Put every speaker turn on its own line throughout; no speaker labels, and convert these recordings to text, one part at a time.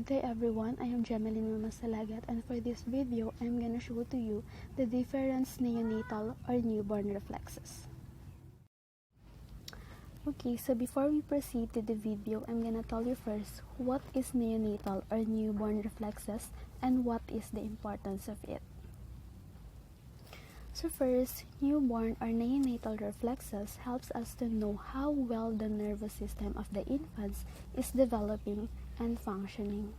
Good day everyone, I am Jemeline Mamasalagat, and for this video, I'm gonna show to you the difference neonatal or newborn reflexes. Okay, so before we proceed to the video, I'm gonna tell you first what is neonatal or newborn reflexes and what is the importance of it. So first, newborn or neonatal reflexes helps us to know how well the nervous system of the infants is developing and functioning.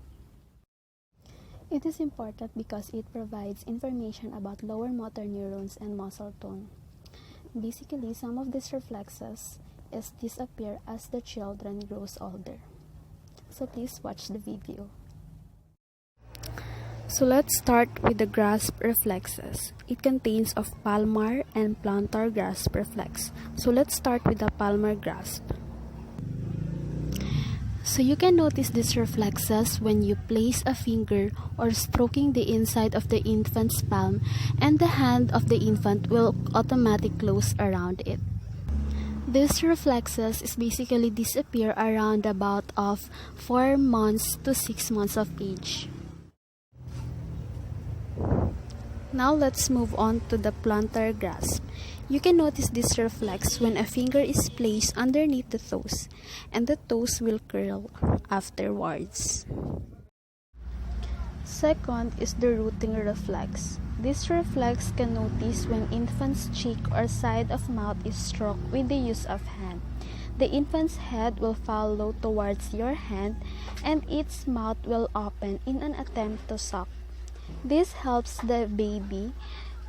It is important because it provides information about lower motor neurons and muscle tone. Basically, some of these reflexes disappear as the children grows older. So please watch the video. So let's start with the grasp reflexes. It contains of palmar and plantar grasp reflex. So let's start with the palmar grasp. So you can notice these reflexes when you place a finger or stroking the inside of the infant's palm, and the hand of the infant will automatically close around it. These reflexes basically disappear around about of 4 months to 6 months of age. Now let's move on to the plantar grasp. You can notice this reflex when a finger is placed underneath the toes, and the toes will curl afterwards. Second is the rooting reflex. This reflex can notice when infant's cheek or side of mouth is stroked with the use of hand. The infant's head will follow towards your hand, and its mouth will open in an attempt to suck. This helps the baby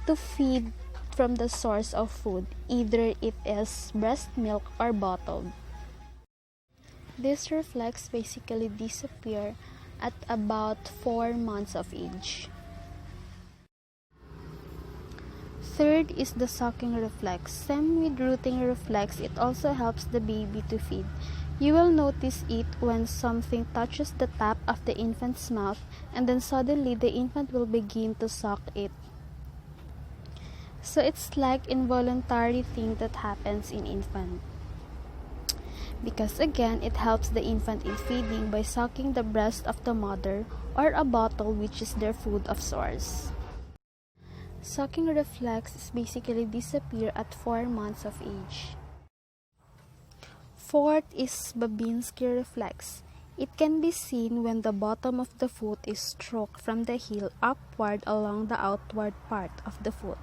to feed from the source of food, either it is breast milk or bottled. This reflex basically disappear at about 4 months of age. Third is the sucking reflex. Same with rooting reflex, it also helps the baby to feed. You will notice it when something touches the top of the infant's mouth, and then suddenly the infant will begin to suck it. So it's like involuntary thing that happens in infant. Because again, it helps the infant in feeding by sucking the breast of the mother or a bottle, which is their food of source. Sucking reflex basically disappear at 4 months of age. Fourth is Babinski reflex. It can be seen when the bottom of the foot is stroked from the heel upward along the outward part of the foot.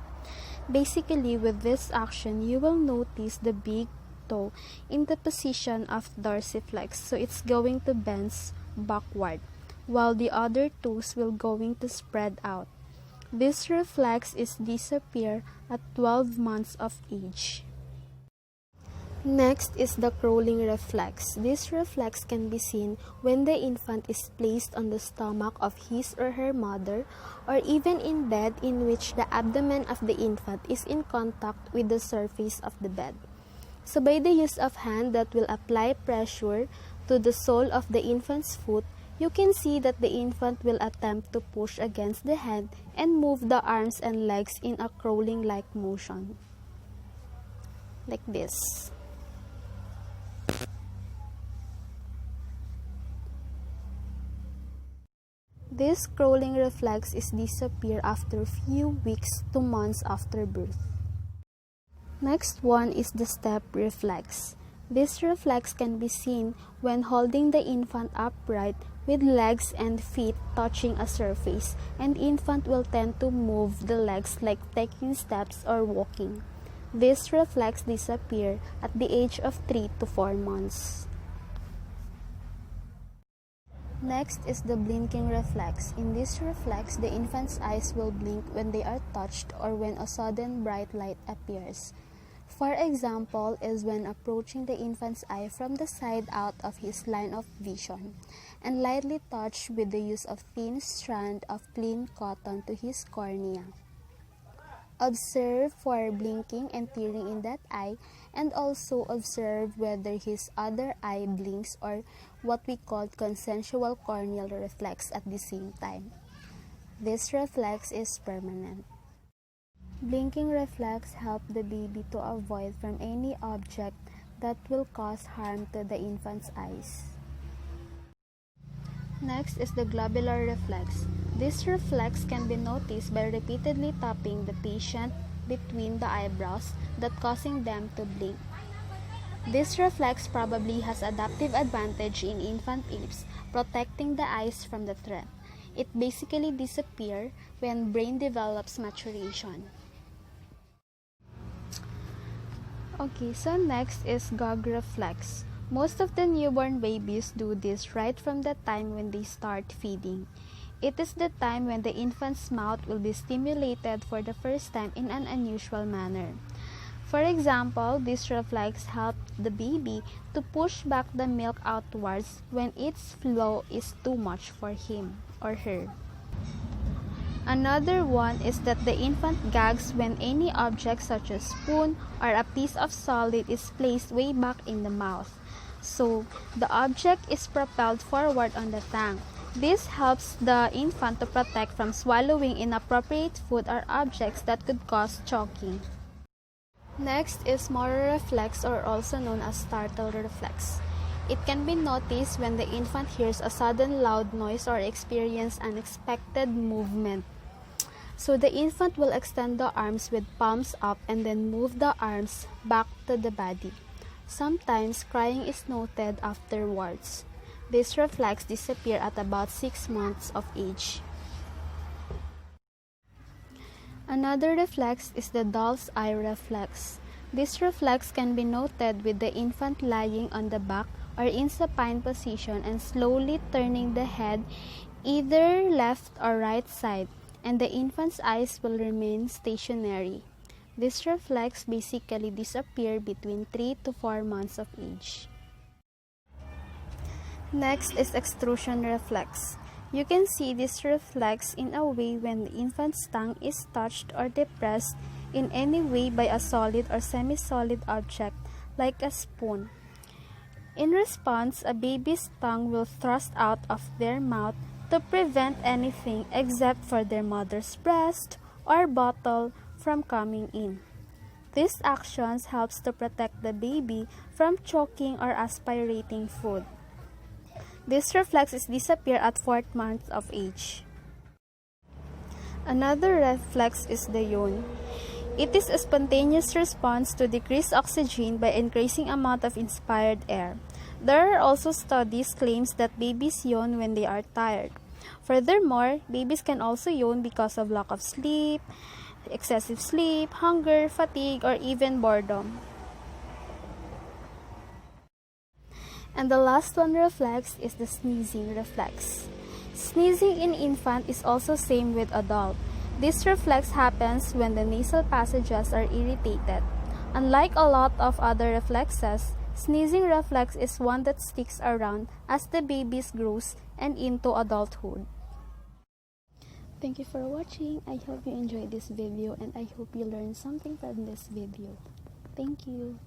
Basically, with this action, you will notice the big toe in the position of dorsiflex, so it's going to bend backward, while the other toes will going to spread out. This reflex disappear at 12 months of age. Next is the crawling reflex. This reflex can be seen when the infant is placed on the stomach of his or her mother, or even in bed in which the abdomen of the infant is in contact with the surface of the bed. So by the use of hand that will apply pressure to the sole of the infant's foot, you can see that the infant will attempt to push against the hand and move the arms and legs in a crawling-like motion. Like this. This crawling reflex disappear after few weeks to months after birth. Next one is the step reflex. This reflex can be seen when holding the infant upright with legs and feet touching a surface, and infant will tend to move the legs like taking steps or walking. This reflex disappear at the age of 3 to 4 months. Next is the blinking reflex. In this reflex, the infant's eyes will blink when they are touched or when a sudden bright light appears. For example, is when approaching the infant's eye from the side out of his line of vision, and lightly touch with the use of thin strand of clean cotton to his cornea. Observe for blinking and tearing in that eye, and also observe whether his other eye blinks, or what we call consensual corneal reflex at the same time. This reflex is permanent. Blinking reflex help the baby to avoid from any object that will cause harm to the infant's eyes. Next is the globular reflex. This reflex can be noticed by repeatedly tapping the patient between the eyebrows, that causing them to blink. This reflex probably has adaptive advantage in infant apes, protecting the eyes from the threat. It basically disappears when brain develops maturation. Okay, so next is gag reflex. Most of the newborn babies do this right from the time when they start feeding. It is the time when the infant's mouth will be stimulated for the first time in an unusual manner. For example, this reflex helps the baby to push back the milk outwards when its flow is too much for him or her. Another one is that the infant gags when any object such as spoon or a piece of solid is placed way back in the mouth. So, the object is propelled forward on the tongue. This helps the infant to protect from swallowing inappropriate food or objects that could cause choking. Next is Moro reflex, or also known as startle reflex. It can be noticed when the infant hears a sudden loud noise or experiences unexpected movement. So the infant will extend the arms with palms up and then move the arms back to the body. Sometimes crying is noted afterwards. This reflex disappears at about 6 months of age. Another reflex is the doll's eye reflex. This reflex can be noted with the infant lying on the back or in supine position and slowly turning the head either left or right side, and the infant's eyes will remain stationary. This reflex basically disappears between 3 to 4 months of age. Next is extrusion reflex. You can see this reflex in a way when the infant's tongue is touched or depressed in any way by a solid or semi-solid object like a spoon. In response, a baby's tongue will thrust out of their mouth to prevent anything except for their mother's breast or bottle from coming in. These actions helps to protect the baby from choking or aspirating food. This reflex is disappear at 4th month of age. Another reflex is the yawn. It is a spontaneous response to decreased oxygen by increasing amount of inspired air. There are also studies claims that babies yawn when they are tired. Furthermore, babies can also yawn because of lack of sleep, excessive sleep, hunger, fatigue, or even boredom. And the last one reflex is the sneezing reflex. Sneezing in infant is also same with adult. This reflex happens when the nasal passages are irritated. Unlike a lot of other reflexes, sneezing reflex is one that sticks around as the baby grows and into adulthood. Thank you for watching. I hope you enjoyed this video and I hope you learned something from this video. Thank you.